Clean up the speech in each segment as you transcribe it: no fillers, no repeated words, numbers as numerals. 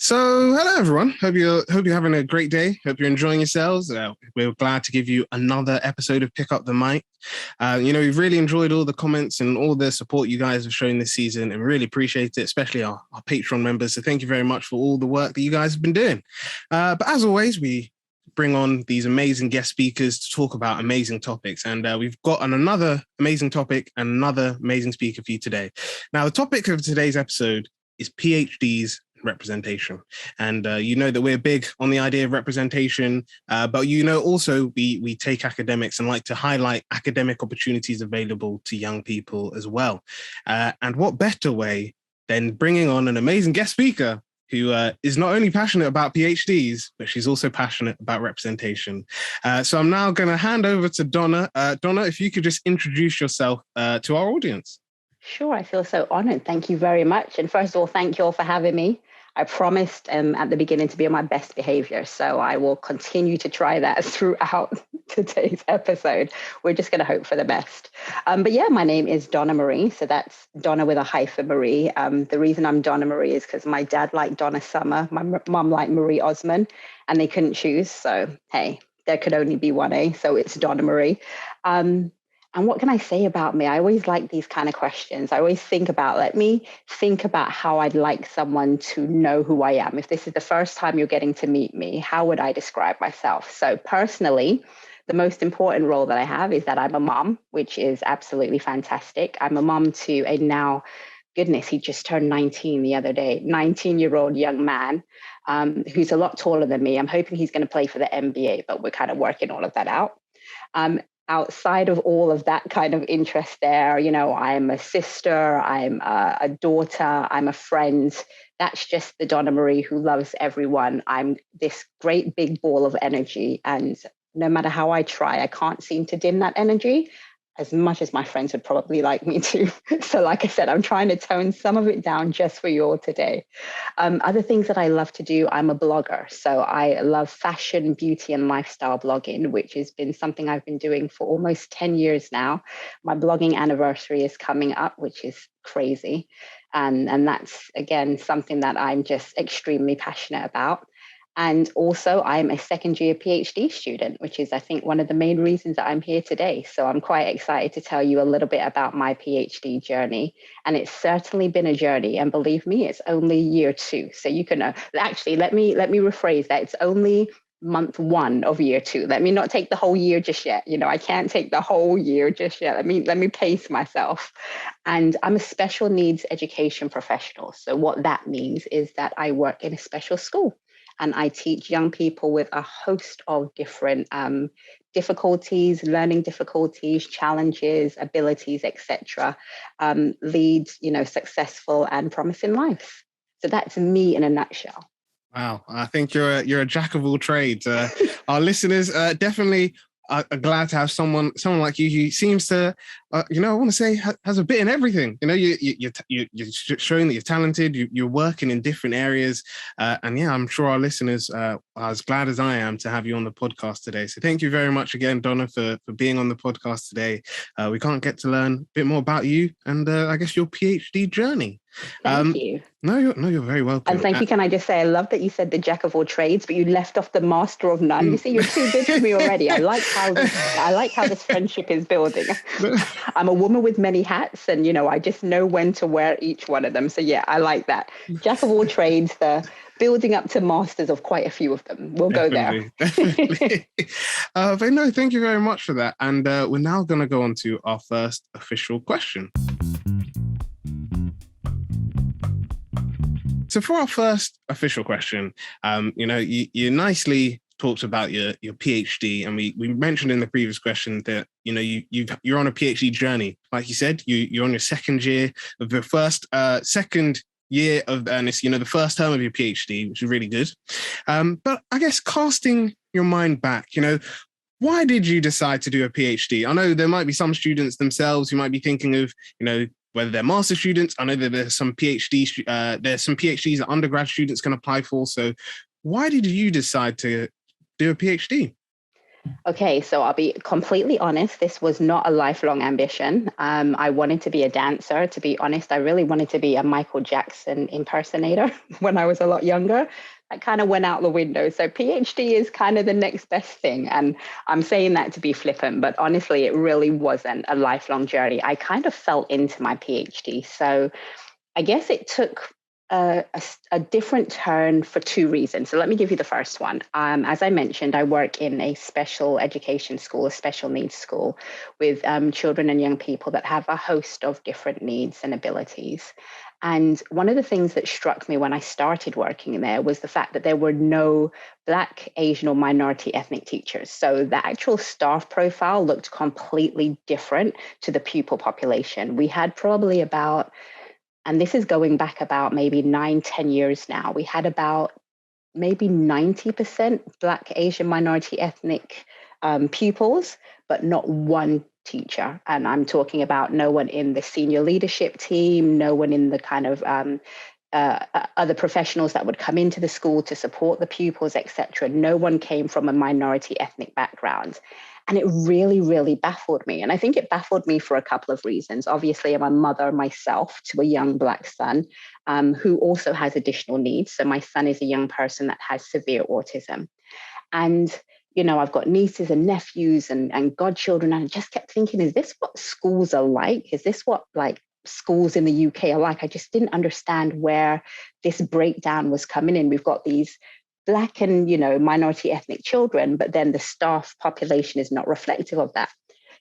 Hello everyone. Hope you're having a great day. Hope you're enjoying yourselves. We're glad to give you another episode of Pick Up the Mic. We've really enjoyed all the comments and all the support you guys have shown this season, and really appreciate it, especially our Patreon members. So thank you very much for all the work that you guys have been doing. But as always, we bring on these amazing guest speakers to talk about amazing topics, and we've got another amazing topic and another amazing speaker for you today. Now, the topic of today's episode is PhDs representation. And you know that we're big on the idea of representation, but also we take academics and like to highlight academic opportunities available to young people as well. And what better way than bringing on an amazing guest speaker who is not only passionate about PhDs, but she's also passionate about representation. So I'm now going to hand over to Donna. Donna, if you could just introduce yourself to our audience. Sure, I feel so honored. Thank you very much. And first of all, thank you all for having me. I promised at the beginning to be on my best behavior, so I will continue to try that throughout today's episode. We're just going to hope for the best. But yeah, my name is Donna-Marie, so that's Donna with a hyphen Marie. The reason I'm Donna-Marie is because my dad liked Donna Summer, my mom liked Marie Osmond, and they couldn't choose. So hey, there could only be one A, so it's Donna-Marie. And what can I say about me? I always like these kind of questions. I always let me think about how I'd like someone to know who I am. If this is the first time you're getting to meet me, how would I describe myself? So personally, the most important role that I have is that I'm a mom, which is absolutely fantastic. I'm a mom to a now, goodness, he just turned 19 the other day, 19-year-old young man who's a lot taller than me. I'm hoping he's going to play for the NBA, but we're kind of working all of that out. Outside of all of that kind of interest there, I'm a sister, I'm a daughter, I'm a friend. That's just the Donna-Marie who loves everyone. I'm this great big ball of energy, and no matter how I try, I can't seem to dim that energy as much as my friends would probably like me to. So like I said, I'm trying to tone some of it down just for you all today. Other things that I love to do, I'm a blogger. So I love fashion, beauty, and lifestyle blogging, which has been something I've been doing for almost 10 years now. My blogging anniversary is coming up, which is crazy. And that's, again, something that I'm just extremely passionate about. And also, I'm a second-year PhD student, which is, I think, one of the main reasons that I'm here today. So I'm quite excited to tell you a little bit about my PhD journey. And it's certainly been a journey. And believe me, it's only year 2. So you can actually, let me rephrase that. It's only month 1 of year 2. Let me not take the whole year just yet. I can't take the whole year just yet. Let me pace myself. And I'm a special needs education professional. So what that means is that I work in a special school. And I teach young people with a host of different difficulties, learning difficulties, challenges, abilities, etc. Lead, successful and promising lives. So that's me in a nutshell. Wow, I think you're a jack of all trades. Our listeners definitely are glad to have someone like you who seems to, I want to say, has a bit in everything. You're showing that you're talented. You're working in different areas, and yeah, I'm sure our listeners are as glad as I am to have you on the podcast today. So thank you very much again, Donna, for being on the podcast today. We can't get to learn a bit more about you and I guess your PhD journey. Thank you. No, you're very welcome. And thank you. Can I just say, I love that you said the jack of all trades, but you left off the master of none. You see, you're too good for me already. I like how this friendship is building. I'm a woman with many hats, and I just know when to wear each one of them. So yeah, I like that. Jack of all trades, the building up to masters of quite a few of them. We'll go there. Definitely. But no, thank you very much for that. And we're now going to go on to our first official question. So for our first official question, you nicely talked about your PhD, and we mentioned in the previous question that you're on a PhD journey. Like you said, you're on your second year of the second year of the first term of your PhD, which is really good. But I guess casting your mind back, why did you decide to do a PhD? I know there might be some students themselves who might be thinking of, whether they're master students. I know that there's some PhDs that undergrad students can apply for. So why did you decide to do a PhD? Okay, so I'll be completely honest. This was not a lifelong ambition. I wanted to be a dancer. To be honest, I really wanted to be a Michael Jackson impersonator when I was a lot younger. That kind of went out the window. So PhD is kind of the next best thing. And I'm saying that to be flippant, but honestly, it really wasn't a lifelong journey. I kind of fell into my PhD. So I guess it took a different turn for two reasons. So let me give you the first one. As I mentioned, I work in a special education school, a special needs school, with children and young people that have a host of different needs and abilities. And one of the things that struck me when I started working there was the fact that there were no Black, Asian, or minority ethnic teachers. So the actual staff profile looked completely different to the pupil population. We had probably about, and this is going back about maybe 9, 10 years now, we had about maybe 90% Black, Asian, minority ethnic pupils, but not one teacher. And I'm talking about no one in the senior leadership team, no one in the kind of other professionals that would come into the school to support the pupils, etc. No one came from a minority ethnic background. And it really, really baffled me. And I think it baffled me for a couple of reasons. Obviously, I'm a mother myself to a young Black son who also has additional needs. So my son is a young person that has severe autism. And, you know, I've got nieces and nephews and godchildren. And I just kept thinking, is this what schools are like? Is this what like schools in the UK are like? I just didn't understand where this breakdown was coming in. We've got these Black and, you know, minority ethnic children, but then the staff population is not reflective of that.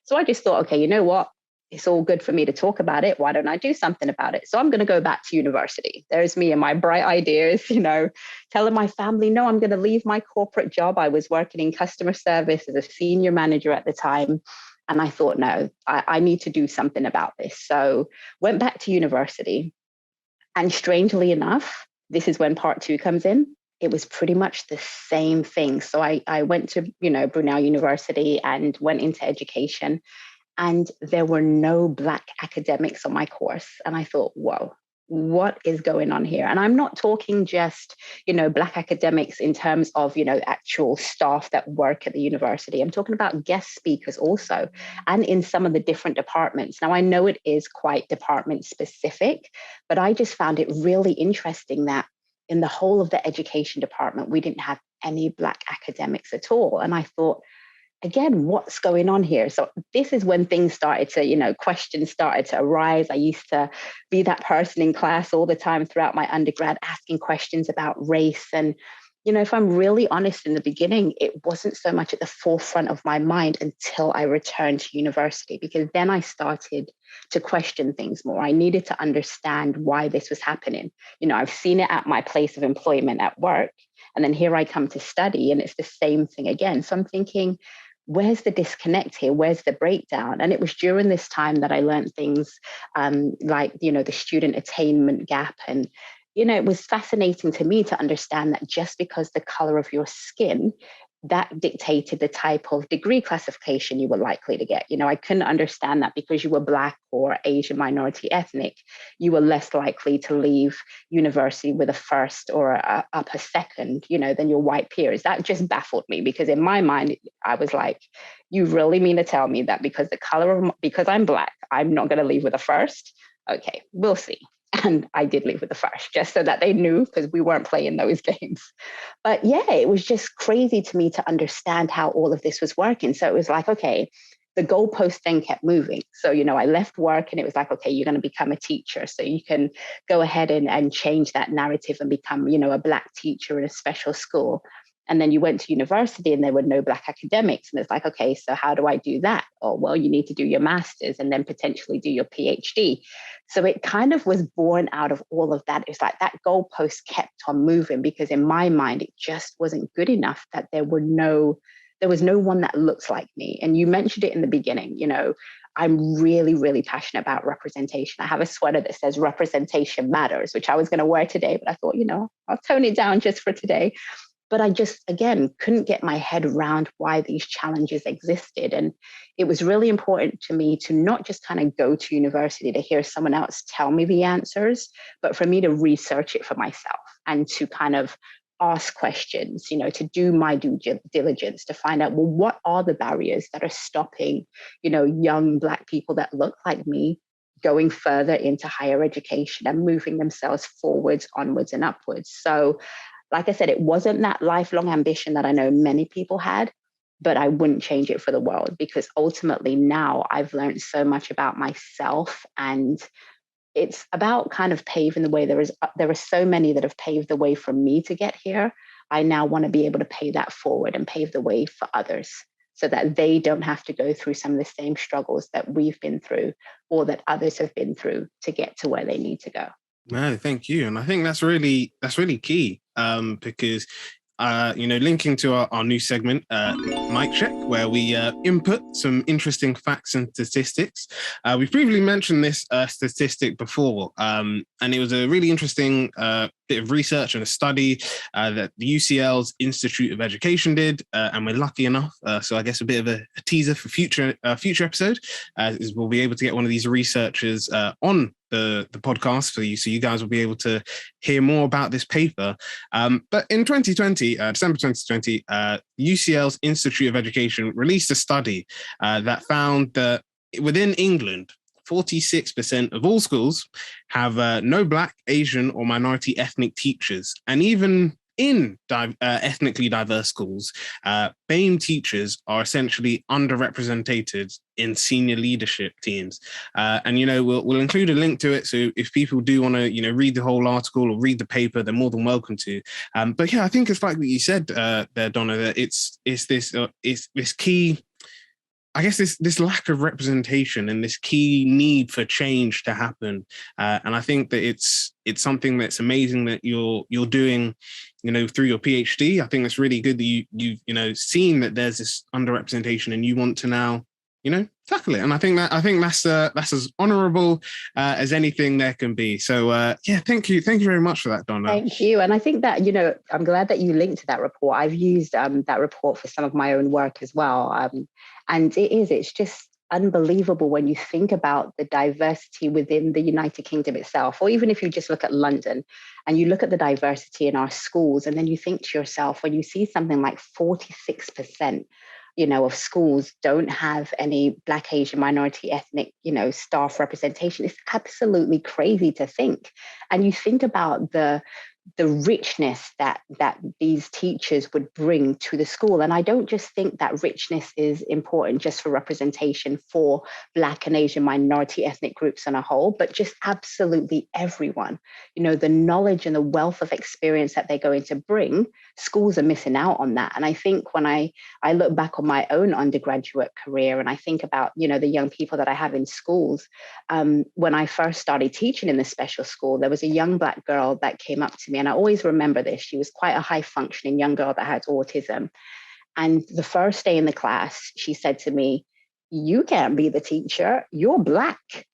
So I just thought, okay, you know what? It's all good for me to talk about it. Why don't I do something about it? So I'm going to go back to university. There's me and my bright ideas, you know, telling my family, no, I'm going to leave my corporate job. I was working in customer service as a senior manager at the time. And I thought, no, I need to do something about this. So went back to university. And strangely enough, this is when part two comes in. It was pretty much the same thing. So I went to, you know, Brunel University and went into education, and there were no Black academics on my course. And I thought, whoa, what is going on here? And I'm not talking just, you know, Black academics in terms of, you know, actual staff that work at the university. I'm talking about guest speakers also, and in some of the different departments. Now, I know it is quite department specific, but I just found it really interesting that in the whole of the education department, we didn't have any Black academics at all. And I thought, again, what's going on here? So this is when things started to, you know, questions started to arise. I used to be that person in class all the time throughout my undergrad, asking questions about race. And, you know, if I'm really honest, in the beginning, it wasn't so much at the forefront of my mind until I returned to university, because then I started to question things more. I needed to understand why this was happening. You know, I've seen it at my place of employment at work, and then here I come to study and it's the same thing again. So I'm thinking, where's the disconnect here? Where's the breakdown? And it was during this time that I learned things like, you know, the student attainment gap. And, you know, it was fascinating to me to understand that just because the color of your skin, that dictated the type of degree classification you were likely to get. You know, I couldn't understand that because you were Black or Asian minority ethnic, you were less likely to leave university with a first or up a second, you know, than your white peers. That just baffled me, because in my mind, I was like, you really mean to tell me that because because I'm Black, I'm not going to leave with a first? Okay, we'll see. And I did leave with the first, just so that they knew, because we weren't playing those games. But yeah, it was just crazy to me to understand how all of this was working. So it was like, okay, the goalpost then kept moving. So, you know, I left work and it was like, okay, you're going to become a teacher. So you can go ahead and change that narrative and become, you know, a Black teacher in a special school. And then you went to university and there were no Black academics. And it's like, okay, so how do I do that? Oh, well, you need to do your master's and then potentially do your PhD. So it kind of was born out of all of that. It's like that goalpost kept on moving, because in my mind, it just wasn't good enough that there was no one that looks like me. And you mentioned it in the beginning, you know, I'm really, really passionate about representation. I have a sweater that says representation matters, which I was going to wear today, but I thought, you know, I'll tone it down just for today. But I just, again, couldn't get my head around why these challenges existed. And it was really important to me to not just kind of go to university to hear someone else tell me the answers, but for me to research it for myself and to kind of ask questions, to do my due diligence to find out, well, what are the barriers that are stopping, young Black people that look like me going further into higher education and moving themselves forwards, onwards, and upwards. So, like I said, it wasn't that lifelong ambition that I know many people had, but I wouldn't change it for the world, because ultimately now I've learned so much about myself, and it's about kind of paving the way. There are so many that have paved the way for me to get here. I now want to be able to pay that forward and pave the way for others, so that they don't have to go through some of the same struggles that we've been through or that others have been through to get to where they need to go. No, thank you. And I think that's really key, because linking to our new segment, Mic Check, where we input some interesting facts and statistics. We've previously mentioned this statistic before, and it was a really interesting bit of research and a study that the UCL's Institute of Education did, and we're lucky enough, so I guess a bit of a teaser for future episode, is we'll be able to get one of these researchers on the podcast for you, so you guys will be able to hear more about this paper. But in 2020, December 2020, UCL's Institute of Education released a study that found that within England, 46% of all schools have no Black, Asian, or minority ethnic teachers. And even in ethnically diverse schools, BAME teachers are essentially underrepresented in senior leadership teams. And, we'll include a link to it. So if people do want to, read the whole article or read the paper, they're more than welcome to. But yeah, I think it's like what you said there, Donna, that it's this key, I guess, this lack of representation and this key need for change to happen. And I think that it's something that's amazing that you're doing, through your PhD. I think it's really good that you've seen that there's this underrepresentation and you want to now, tackle it. And I think that's as honourable as anything there can be. So thank you very much for that, Donna. Thank you. And I think that I'm glad that you linked to that report. I've used that report for some of my own work as well, and it's just unbelievable when you think about the diversity within the United Kingdom itself, or even if you just look at London and you look at the diversity in our schools, and then you think to yourself, when you see something like 46%, of schools don't have any Black, Asian, minority, ethnic, staff representation. It's absolutely crazy to think. And you think about the richness that these teachers would bring to the school. And I don't just think that richness is important just for representation for Black and Asian minority ethnic groups on a whole, but just absolutely everyone. The knowledge and the wealth of experience that they're going to bring, schools are missing out on that. And I think when I look back on my own undergraduate career and I think about, the young people that I have in schools, when I first started teaching in the special school, there was a young Black girl that came up to me, and I always remember this. She was quite a high functioning young girl that had autism. And the first day in the class, she said to me, "You can't be the teacher, you're Black."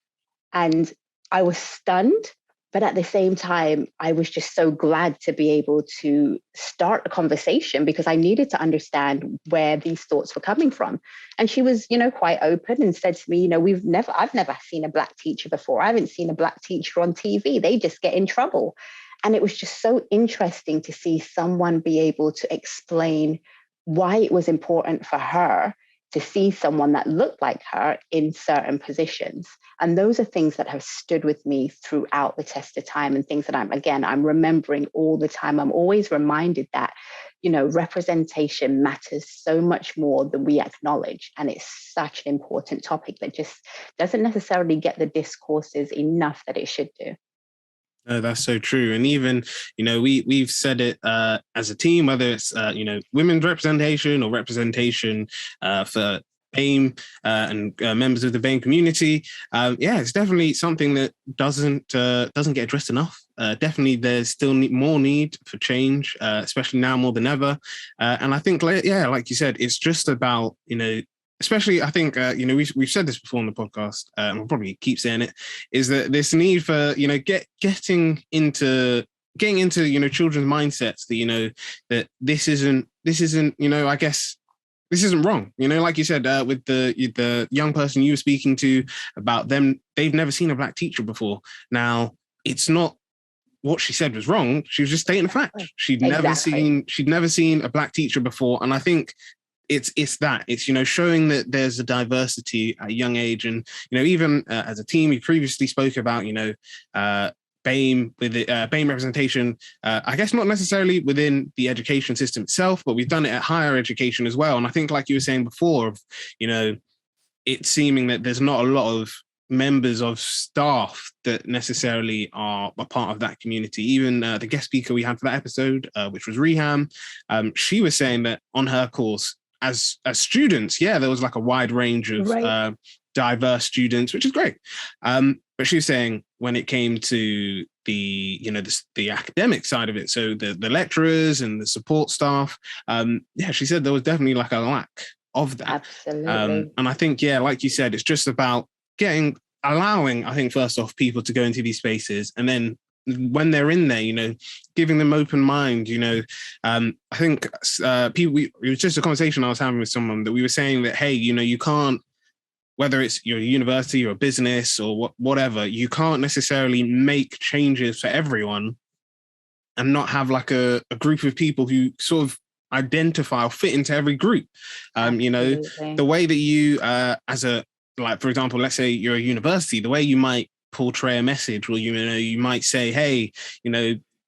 And I was stunned, but at the same time, I was just so glad to be able to start a conversation, because I needed to understand where these thoughts were coming from. And she was, quite open and said to me, I've never seen a Black teacher before. I haven't seen a Black teacher on TV. They just get in trouble. And it was just so interesting to see someone be able to explain why it was important for her to see someone that looked like her in certain positions. And those are things that have stood with me throughout the test of time, and things that I'm remembering all the time. I'm always reminded that, representation matters so much more than we acknowledge. And it's such an important topic that just doesn't necessarily get the discourses enough that it should do. No, that's so true. And even, we've said it as a team, whether it's, women's representation or representation for BAME and members of the BAME community. It's definitely something that doesn't get addressed enough. Definitely there's still more need for change, especially now more than ever. And I think, like you said, it's just about, especially, I think, we've said this before on the podcast, and we'll probably keep saying it, is that this need for, getting into children's mindsets that, that this isn't, I guess, this isn't wrong. Like you said, with the young person you were speaking to about them, they've never seen a Black teacher before. Now, it's not what she said was wrong. She was just stating a fact. She'd Exactly. never seen a Black teacher before. And I think it's showing that there's a diversity at a young age. And, even as a team, we previously spoke about, BAME with BAME representation, I guess not necessarily within the education system itself, but we've done it at higher education as well. And I think, like you were saying before, it's seeming that there's not a lot of members of staff that necessarily are a part of that community. Even the guest speaker we had for that episode, which was Reham, she was saying that on her course, as students, there was like a wide range of diverse students, which is great. But she was saying when it came to the academic side of it, so the lecturers and the support staff, she said there was definitely like a lack of that. Absolutely. And I think, like you said, it's just about allowing, I think, first off, people to go into these spaces, and then when they're in there, giving them open mind, I think people, it was just a conversation I was having with someone that we were saying that, hey, you can't, whether it's your university or a business or whatever, you can't necessarily make changes for everyone and not have like a group of people who sort of identify or fit into every group. The way that you, like, for example, let's say you're a university, the way you might portray a message, or you might say, hey,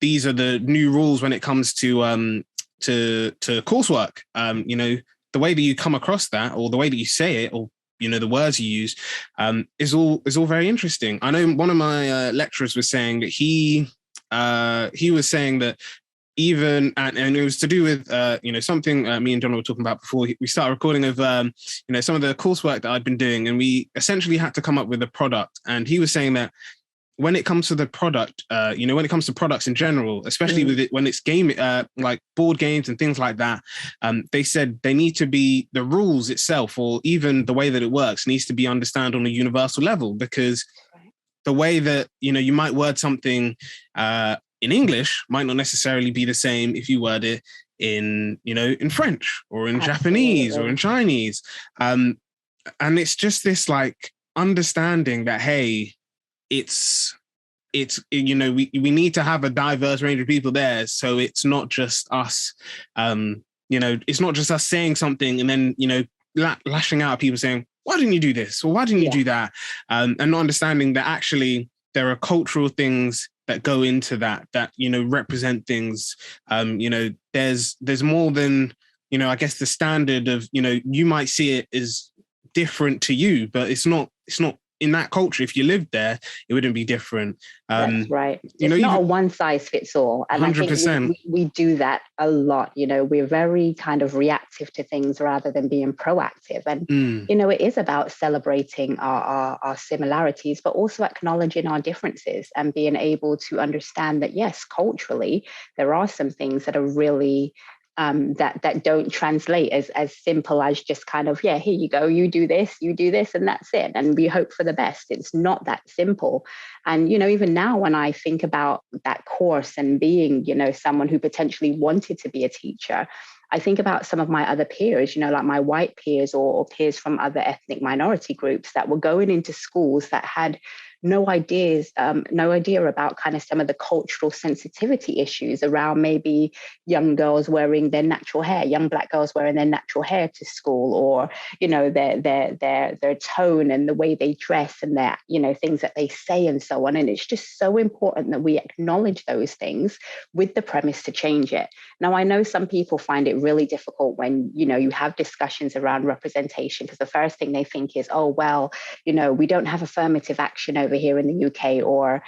these are the new rules when it comes to coursework. The way that you come across that, or the way that you say it, or the words you use, is all very interesting. I know one of my lecturers was saying that he was saying that even, and it was to do with something me and John were talking about before we started recording, of some of the coursework that I'd been doing, and we essentially had to come up with a product. And he was saying that when it comes to the product, when it comes to products in general, especially with it when it's game like board games and things like that, they said they need to be, the rules itself, or even the way that it works, needs to be understood on a universal level, because the way that you might word something in English might not necessarily be the same if you word it in French or in Japanese or in Chinese. And it's just this like understanding that, hey, it's we need to have a diverse range of people there. So it's not just us, it's not just us saying something and then, lashing out at people saying, why didn't you do this? Or why didn't you do that? And not understanding that actually there are cultural things that go into that represent things. There's more than, I guess the standard of, you might see it as different to you, but it's not in that culture. If you lived there, it wouldn't be different. That's right. It's not a one size fits all. And 100%. I think we do that a lot. We're very kind of reactive to things rather than being proactive. And, it is about celebrating our similarities, but also acknowledging our differences and being able to understand that, yes, culturally, there are some things that are really that don't translate as simple as just kind of, here you go, you do this, and that's it. And we hope for the best. It's not that simple. And, even now when I think about that course and being, someone who potentially wanted to be a teacher, I think about some of my other peers, like my white peers or peers from other ethnic minority groups that were going into schools that had no idea about kind of some of the cultural sensitivity issues around maybe young girls wearing their natural hair, young Black girls wearing their natural hair to school, or their tone and the way they dress and their things that they say and so on. And it's just so important that we acknowledge those things with the premise to change it. Now, I know some people find it really difficult when you have discussions around representation, because the first thing they think is, oh well, we don't have affirmative action over here in the UK, or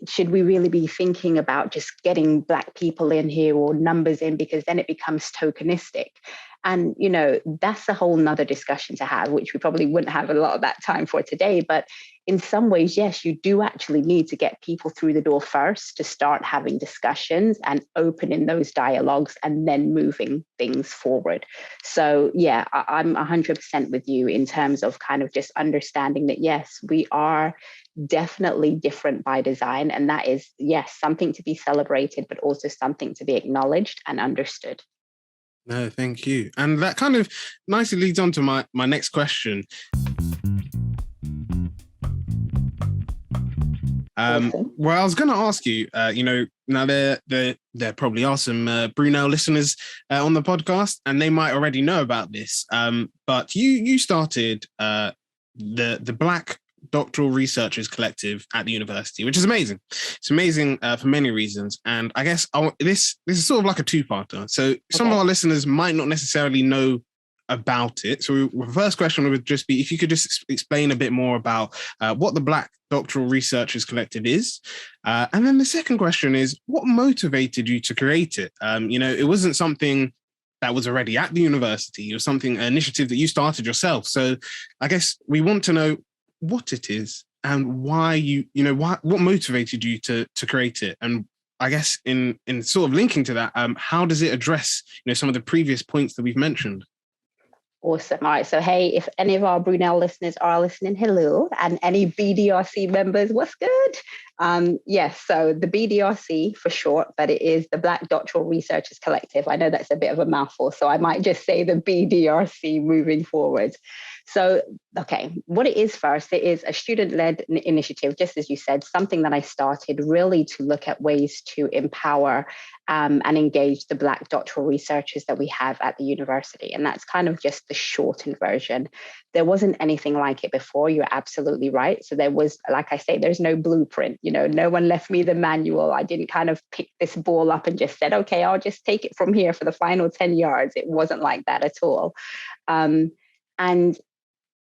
should we really be thinking about just getting Black people in here or numbers in, because then it becomes tokenistic. And that's a whole nother discussion to have, which we probably wouldn't have a lot of that time for today. But in some ways, yes, you do actually need to get people through the door first to start having discussions and opening those dialogues and then moving things forward. So yeah, I'm 100% with you in terms of kind of just understanding that, yes, we are definitely different by design. And that is, yes, something to be celebrated, but also something to be acknowledged and understood. No, thank you. And that kind of nicely leads on to my next question. Awesome. Well, I was going to ask you, now there probably are some Brunel listeners on the podcast, and they might already know about this. But you started the Black Doctoral Researchers Collective at the university, which is amazing. It's amazing for many reasons, and I guess this is sort of like a two-parter. So some of our listeners might not necessarily know about it. So the first question would just be if you could just explain a bit more about what the Black Doctoral Researchers Collective is. And then the second question is, what motivated you to create it? It wasn't something that was already at the university. It was an initiative that you started yourself. So I guess we want to know what it is and why what motivated you to create it. And I guess in sort of linking to that, how does it address, some of the previous points that we've mentioned? Awesome. All right. So, hey, if any of our Brunel listeners are listening, hello. And any BDRC members, what's good? Yes. So the BDRC for short, but it is the Black Doctoral Researchers Collective. I know that's a bit of a mouthful, so I might just say the BDRC moving forward. So, okay, what it is first, it is a student-led initiative, just as you said, something that I started really to look at ways to empower and engage the Black doctoral researchers that we have at the university. And that's kind of just the shortened version. There wasn't anything like it before. You're absolutely right. So there was, like I say, there's no blueprint. No one left me the manual. I didn't kind of pick this ball up and just said, okay, I'll just take it from here for the final 10 yards. It wasn't like that at all. And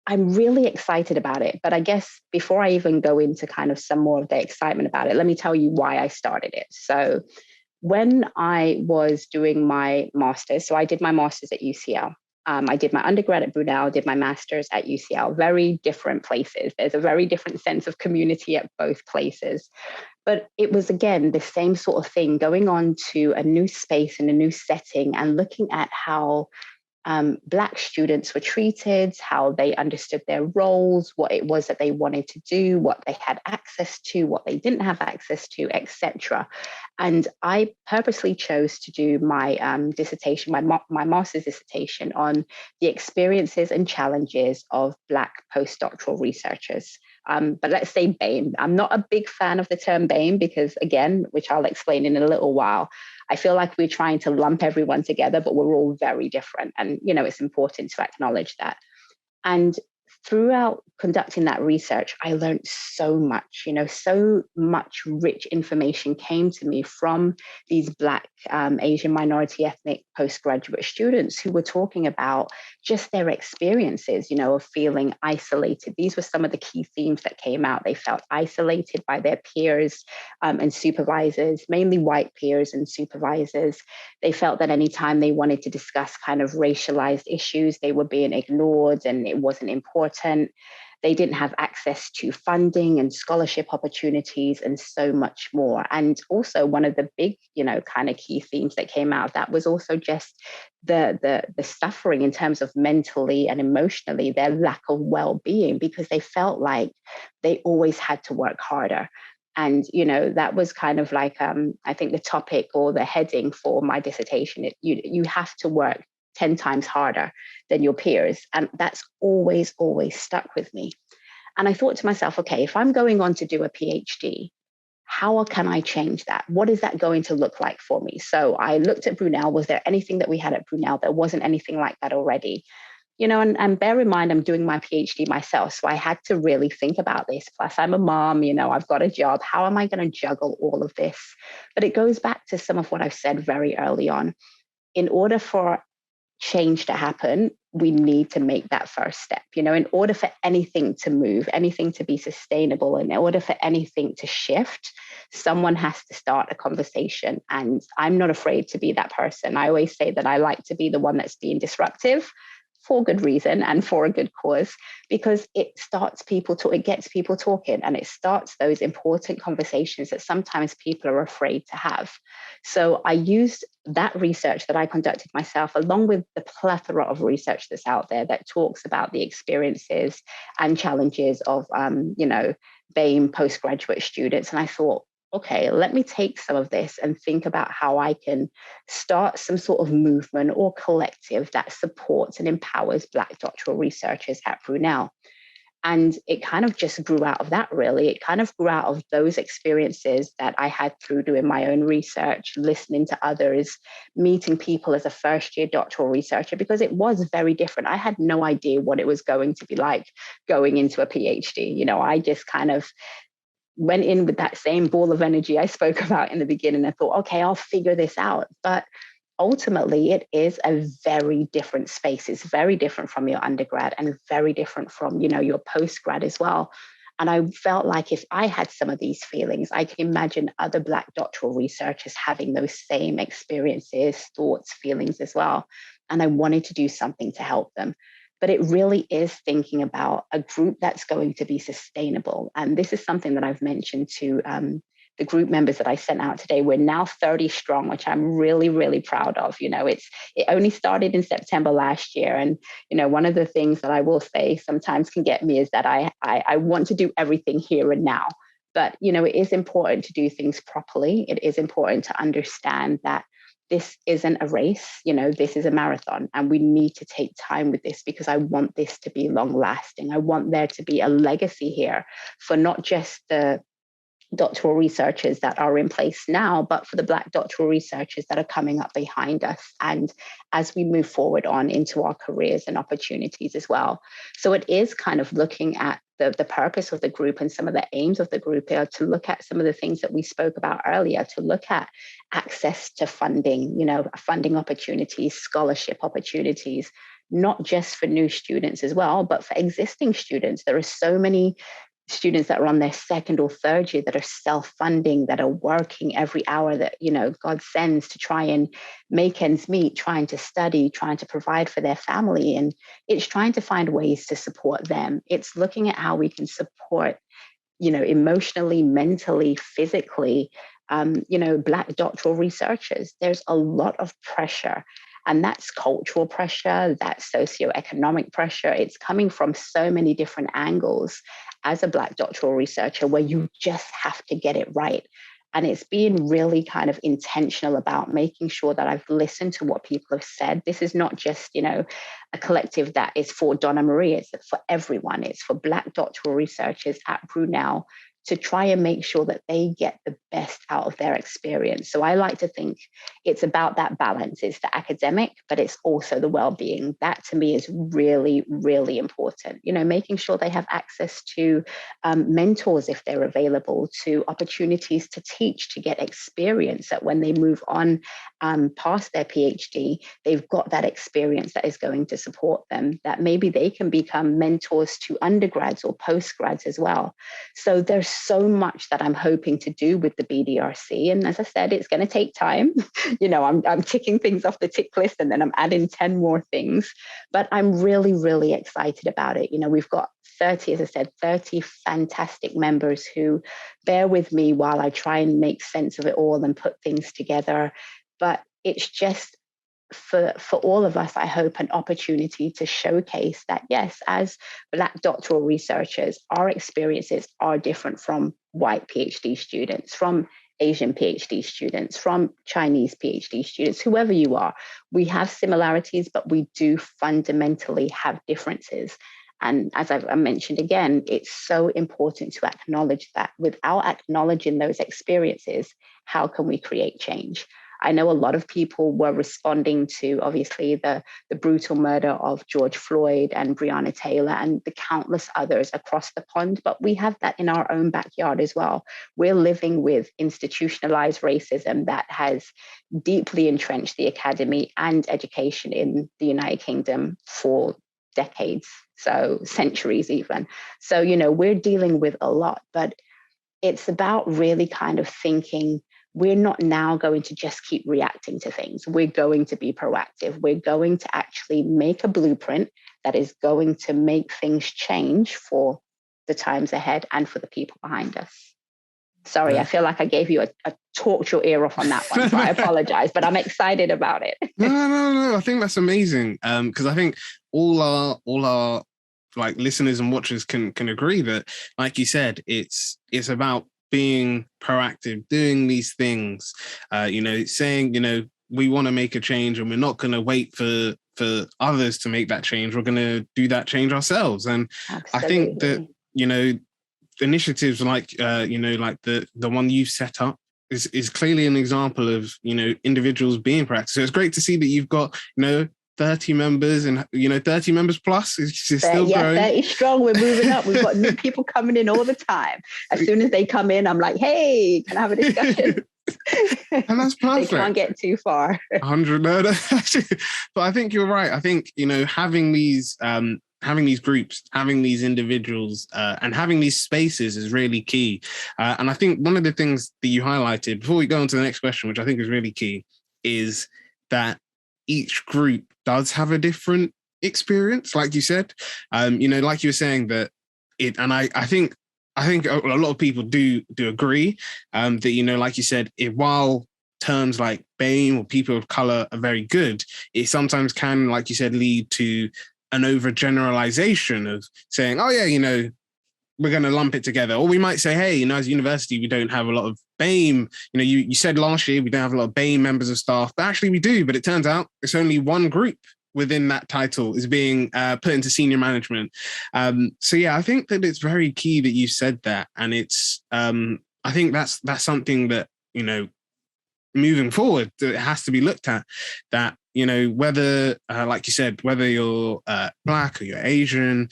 I'm really excited about it. But I guess before I even go into kind of some more of the excitement about it, let me tell you why I started it. So when I was doing my master's, so I did my master's at UCL. I did my undergrad at Brunel, did my master's at UCL, very different places. There's a very different sense of community at both places. But it was, again, the same sort of thing, going on to a new space and a new setting and looking at how Black students were treated, how they understood their roles, what it was that they wanted to do, what they had access to, what they didn't have access to, etc. And I purposely chose to do my dissertation, my master's dissertation on the experiences and challenges of Black postdoctoral researchers. But let's say BAME. I'm not a big fan of the term BAME because, again, which I'll explain in a little while, I feel like we're trying to lump everyone together, but we're all very different. And, it's important to acknowledge that. And throughout conducting that research, I learned so much, so much rich information came to me from these Black, Asian minority ethnic postgraduate students who were talking about just their experiences, of feeling isolated. These were some of the key themes that came out. They felt isolated by their peers and supervisors, mainly white peers and supervisors. They felt that anytime they wanted to discuss kind of racialized issues, they were being ignored and it wasn't important. They didn't have access to funding and scholarship opportunities and so much more. And also one of the big, kind of key themes that came out of that was also just the suffering in terms of mentally and emotionally, their lack of well-being, because they felt like they always had to work harder. And, that was kind of like, I think the topic or the heading for my dissertation, you have to work 10 times harder than your peers. And that's always, always stuck with me. And I thought to myself, okay, if I'm going on to do a PhD, how can I change that? What is that going to look like for me? So I looked at Brunel. Was there anything that we had at Brunel? There wasn't anything like that already. And bear in mind, I'm doing my PhD myself. So I had to really think about this. Plus, I'm a mom, I've got a job. How am I going to juggle all of this? But it goes back to some of what I've said very early on. In order for change to happen, we need to make that first step. In order for anything to move, anything to be sustainable, in order for anything to shift, someone has to start a conversation. And I'm not afraid to be that person. I always say that I like to be the one that's being disruptive, for good reason and for a good cause, because it gets people talking, and it starts those important conversations that sometimes people are afraid to have. So I used that research that I conducted myself, along with the plethora of research that's out there that talks about the experiences and challenges of, BAME postgraduate students. And I thought, okay, let me take some of this and think about how I can start some sort of movement or collective that supports and empowers Black doctoral researchers at Brunel. And it kind of just grew out of that, really. It kind of grew out of those experiences that I had through doing my own research, listening to others, meeting people as a first-year doctoral researcher, because it was very different. I had no idea what it was going to be like going into a PhD. You know, I just kind of went in with that same ball of energy I spoke about in the beginning and thought, okay, I'll figure this out. But ultimately, it is a very different space. It's very different from your undergrad and very different from, you know, your postgrad as well. And I felt like if I had some of these feelings, I can imagine other Black doctoral researchers having those same experiences, thoughts, feelings as well. And I wanted to do something to help them. But it really is thinking about a group that's going to be sustainable. And this is something that I've mentioned to the group members that I sent out today. We're now 30 strong, which I'm really, really proud of. You know, it only started in September last year. And, you know, one of the things that I will say sometimes can get me is that I want to do everything here and now. But, you know, it is important to do things properly. It is important to understand that this isn't a race, you know, this is a marathon, and we need to take time with this because I want this to be long lasting. I want there to be a legacy here for not just the doctoral researchers that are in place now, but for the Black doctoral researchers that are coming up behind us, and as we move forward on into our careers and opportunities as well. So it is kind of looking at the purpose of the group and some of the aims of the group are to look at some of the things that we spoke about earlier, to look at access to funding, you know, funding opportunities, scholarship opportunities, not just for new students as well, but for existing students. There are so many students that are on their second or third year that are self-funding, that are working every hour that, you know, God sends to try and make ends meet, trying to study, trying to provide for their family. And it's trying to find ways to support them. It's looking at how we can support, you know, emotionally, mentally, physically, you know, Black doctoral researchers. There's a lot of pressure. And that's cultural pressure, that's socioeconomic pressure. It's coming from so many different angles as a Black doctoral researcher where you just have to get it right. And it's being really kind of intentional about making sure that I've listened to what people have said. This is not just, you know, a collective that is for Donna-Marie, it's for everyone. It's for Black doctoral researchers at Brunel to try and make sure that they get the best out of their experience. So I like to think it's about that balance. It's the academic, but it's also the well-being. That to me is really, really important. You know, making sure they have access to mentors if they're available, to opportunities to teach, to get experience, that when they move on past their PhD, they've got that experience that is going to support them, that maybe they can become mentors to undergrads or postgrads as well. So there's so much that I'm hoping to do with the BDRC. And as I said, it's going to take time. You know, I'm ticking things off the tick list and then I'm adding 10 more things, but I'm really, really excited about it. You know, we've got 30, as I said, 30 fantastic members who bear with me while I try and make sense of it all and put things together. But it's just for all of us, I hope, an opportunity to showcase that, yes, as Black doctoral researchers, our experiences are different from white PhD students, from Asian PhD students, from Chinese PhD students, whoever you are. We have similarities, but we do fundamentally have differences. And as I've mentioned again, it's so important to acknowledge that. Without acknowledging those experiences, how can we create change? I know a lot of people were responding to, obviously, the brutal murder of George Floyd and Breonna Taylor and the countless others across the pond, but we have that in our own backyard as well. We're living with institutionalized racism that has deeply entrenched the academy and education in the United Kingdom for decades, so centuries even. So, you know, we're dealing with a lot, but it's about really kind of thinking, we're not now going to just keep reacting to things. We're going to be proactive. We're going to actually make a blueprint that is going to make things change for the times ahead and for the people behind us. Sorry, I feel like I gave you a talked your ear off on that one, so I apologize, but I'm excited about it. No. I think that's amazing. Because I think all our like listeners and watchers can agree that, like you said, it's about being proactive, doing these things, you know, saying, you know, we want to make a change and we're not going to wait for for others to make that change, we're going to do that change ourselves. And Absolutely. I think that, you know, initiatives like, you know, like the one you've set up is clearly an example of, you know, individuals being proactive. So it's great to see that you've got, you know, 30 members and, you know, 30 members plus. It's still growing. 30 strong. We're moving up. We've got new people coming in all the time. As soon as they come in, I'm like, hey, can I have a discussion? And that's perfect. They can't get too far. 100. No, but I think you're right. I think, you know, having these groups, having these individuals, and having these spaces is really key. And I think one of the things that you highlighted before we go on to the next question, which I think is really key, is that each group does have a different experience, like you said. You know, like you were saying that it, and I think a lot of people do agree that, you know, like you said, while terms like BAME or people of color are very good, it sometimes can, like you said, lead to an overgeneralization of saying, oh yeah, you know, we're going to lump it together. Or we might say, hey, you know, as a university, we don't have a lot of BAME. You know, you said last year we don't have a lot of BAME members of staff, but actually we do. But it turns out it's only one group within that title is being put into senior management. So yeah, I think that it's very key that you said that. And it's, I think that's something that, you know, moving forward, it has to be looked at, that, you know, whether, like you said, whether you're Black or you're Asian,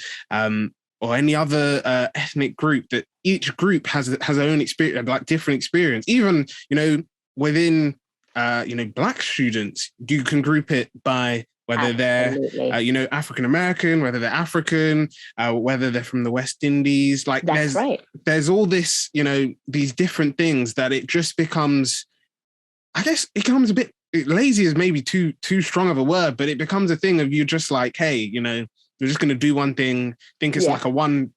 or any other ethnic group, that each group has their own experience, like different experience. Even, you know, within, you know, Black students, you can group it by whether they're, you know, African-American, whether they're African, whether they're from the West Indies. Like there's all this, you know, these different things that it just becomes, I guess it becomes a bit, lazy is maybe too strong of a word, but it becomes a thing of you just like, hey, you know, we're just going to do one thing, think it's like a one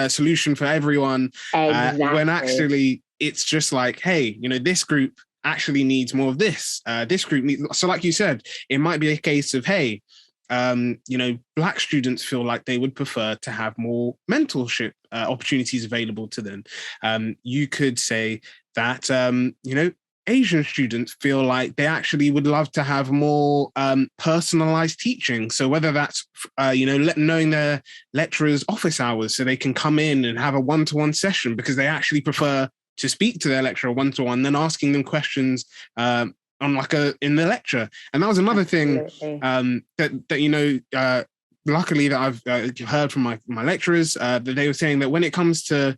solution for everyone. Exactly. When actually it's just like, hey, you know, this group actually needs more of this. This group needs, so like you said, it might be a case of, hey, you know, Black students feel like they would prefer to have more mentorship opportunities available to them. You could say that, you know, Asian students feel like they actually would love to have more personalized teaching. So whether that's, you know, knowing their lecturers' office hours so they can come in and have a one-to-one session because they actually prefer to speak to their lecturer one-to-one than asking them questions on like in the lecture. And that was another thing that you know, luckily that I've heard from my lecturers, that they were saying that when it comes to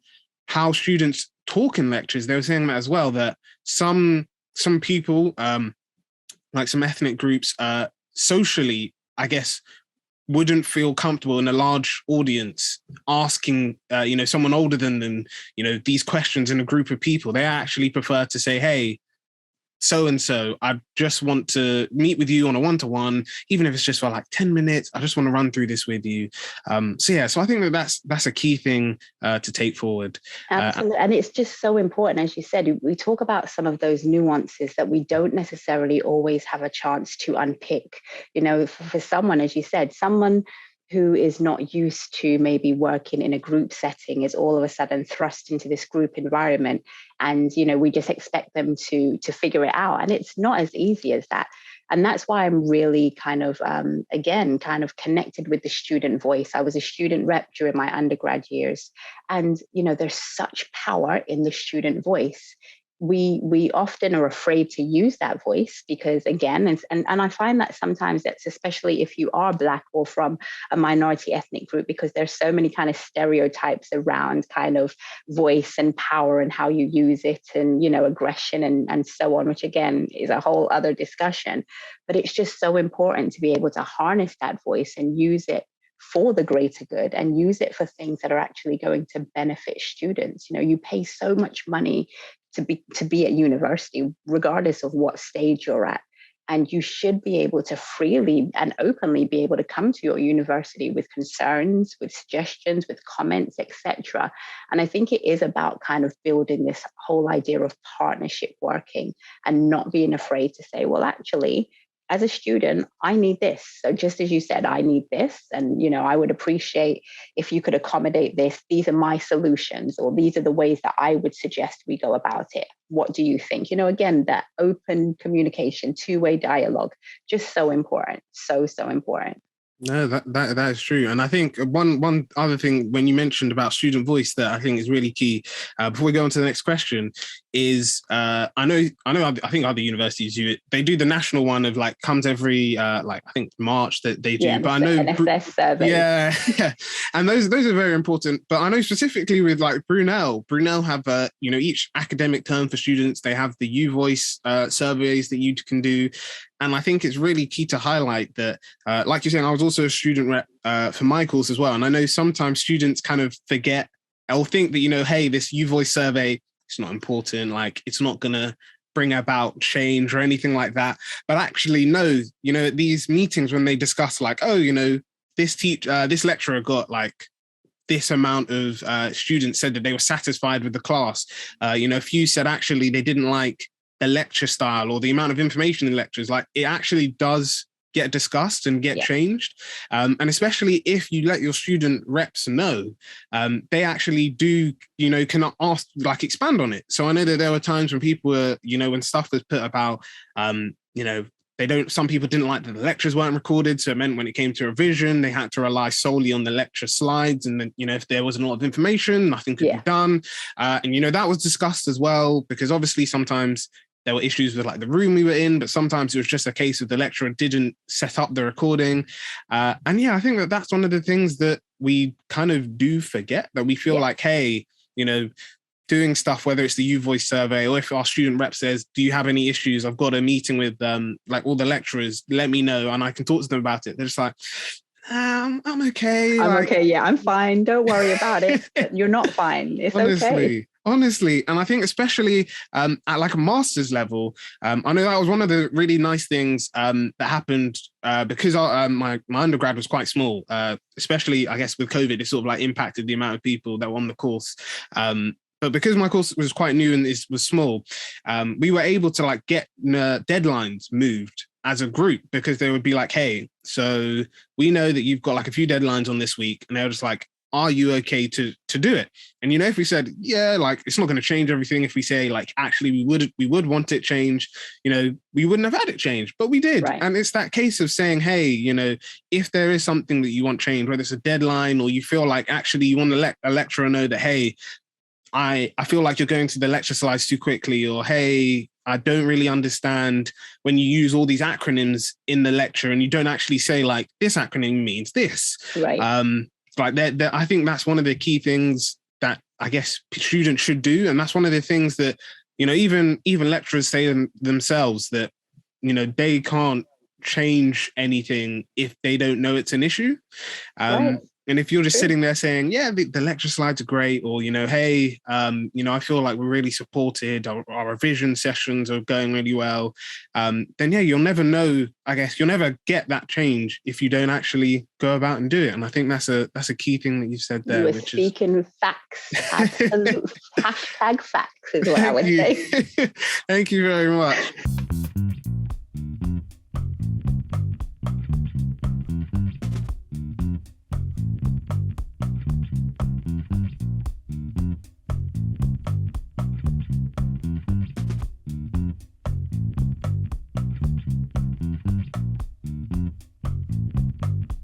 how students talk in lectures, they were saying that as well, that some people, like some ethnic groups, socially, I guess, wouldn't feel comfortable in a large audience asking, you know, someone older than them, you know, these questions in a group of people. They actually prefer to say, hey, so-and-so, I just want to meet with you on a one-to-one, even if it's just for like 10 minutes. I just want to run through this with you. So I think that's a key thing to take forward. Absolutely. And it's just so important, as you said, we talk about some of those nuances that we don't necessarily always have a chance to unpick. You know, for someone, as you said, someone who is not used to maybe working in a group setting is all of a sudden thrust into this group environment. And, you know, we just expect them to figure it out. And it's not as easy as that. And that's why I'm really kind of, again, kind of connected with the student voice. I was a student rep during my undergrad years. And, you know, there's such power in the student voice. We often are afraid to use that voice because, again, and I find that sometimes that's especially if you are Black or from a minority ethnic group, because there's so many kind of stereotypes around kind of voice and power and how you use it and, you know, aggression and so on, which again is a whole other discussion. But it's just so important to be able to harness that voice and use it for the greater good and use it for things that are actually going to benefit students. You know, you pay so much money to be at university, regardless of what stage you're at. And you should be able to freely and openly be able to come to your university with concerns, with suggestions, with comments, etc. And I think it is about kind of building this whole idea of partnership working and not being afraid to say, well, actually, as a student, I need this. So just as you said, I need this. And, I would appreciate if you could accommodate this. These are my solutions, or these are the ways that I would suggest we go about it. What do you think? Again, that open communication, two-way dialogue, just so important. So important. No, that is true. And I think one other thing, when you mentioned about student voice, that I think is really key, before we go on to the next question, is I think other universities do it. They do the national one of like comes every I think March that they do. Yeah, but I know NSS survey. Yeah, and those are very important. But I know specifically with like Brunel have each academic term for students, they have the U Voice surveys that you can do. And I think it's really key to highlight that, like you're saying, I was also a student rep for my course as well. And I know sometimes students kind of forget or think that, hey, this U Voice survey, it's not important. Like, it's not going to bring about change or anything like that. But actually, no, at these meetings when they discuss like, oh, this lecturer got like this amount of students said that they were satisfied with the class. A few said actually they didn't like the lecture style or the amount of information in lectures. Like, it actually does get discussed and get changed. And especially if you let your student reps know, they actually do, can ask, like, expand on it. So I know that there were times when people were, when stuff was put about, some people didn't like that the lectures weren't recorded. So it meant when it came to revision, they had to rely solely on the lecture slides. And then, if there wasn't a lot of information, nothing could be done. And, that was discussed as well, because obviously sometimes there were issues with like the room we were in, but sometimes it was just a case of the lecturer didn't set up the recording. I think that that's one of the things that we kind of do forget, that we feel like, hey, doing stuff, whether it's the U Voice survey or if our student rep says, do you have any issues? I've got a meeting with like all the lecturers, let me know and I can talk to them about it. They're just like, I'm okay. I'm okay. Yeah, I'm fine. Don't worry about it. You're not fine. It's okay. Honestly, and I think especially at like a master's level, I know that was one of the really nice things that happened because my undergrad was quite small, especially I guess with COVID, it sort of like impacted the amount of people that were on the course. But because my course was quite new and it was small, we were able to like get deadlines moved as a group, because they would be like, hey, so we know that you've got like a few deadlines on this week, and they were just like, are you okay to do it? And if we said, yeah, like it's not going to change everything. If we say like, actually we would want it changed, we wouldn't have had it changed, but we did. Right. And it's that case of saying, hey, if there is something that you want changed, whether it's a deadline or you feel like actually you want to let a lecturer know that, hey, I feel like you're going to the lecture slides too quickly, or hey, I don't really understand when you use all these acronyms in the lecture and you don't actually say like, this acronym means this. Right. I think that's one of the key things that I guess students should do. And that's one of the things that, even lecturers say themselves that, they can't change anything if they don't know it's an issue. Right. And if you're just sitting there saying, yeah, the lecture slides are great, or, hey, I feel like we're really supported, our revision sessions are going really well, then, yeah, you'll never know, I guess, you'll never get that change if you don't actually go about and do it. And I think that's a key thing that you said there. You were speaking facts, absolute hashtag facts is what I would say. Thank you very much.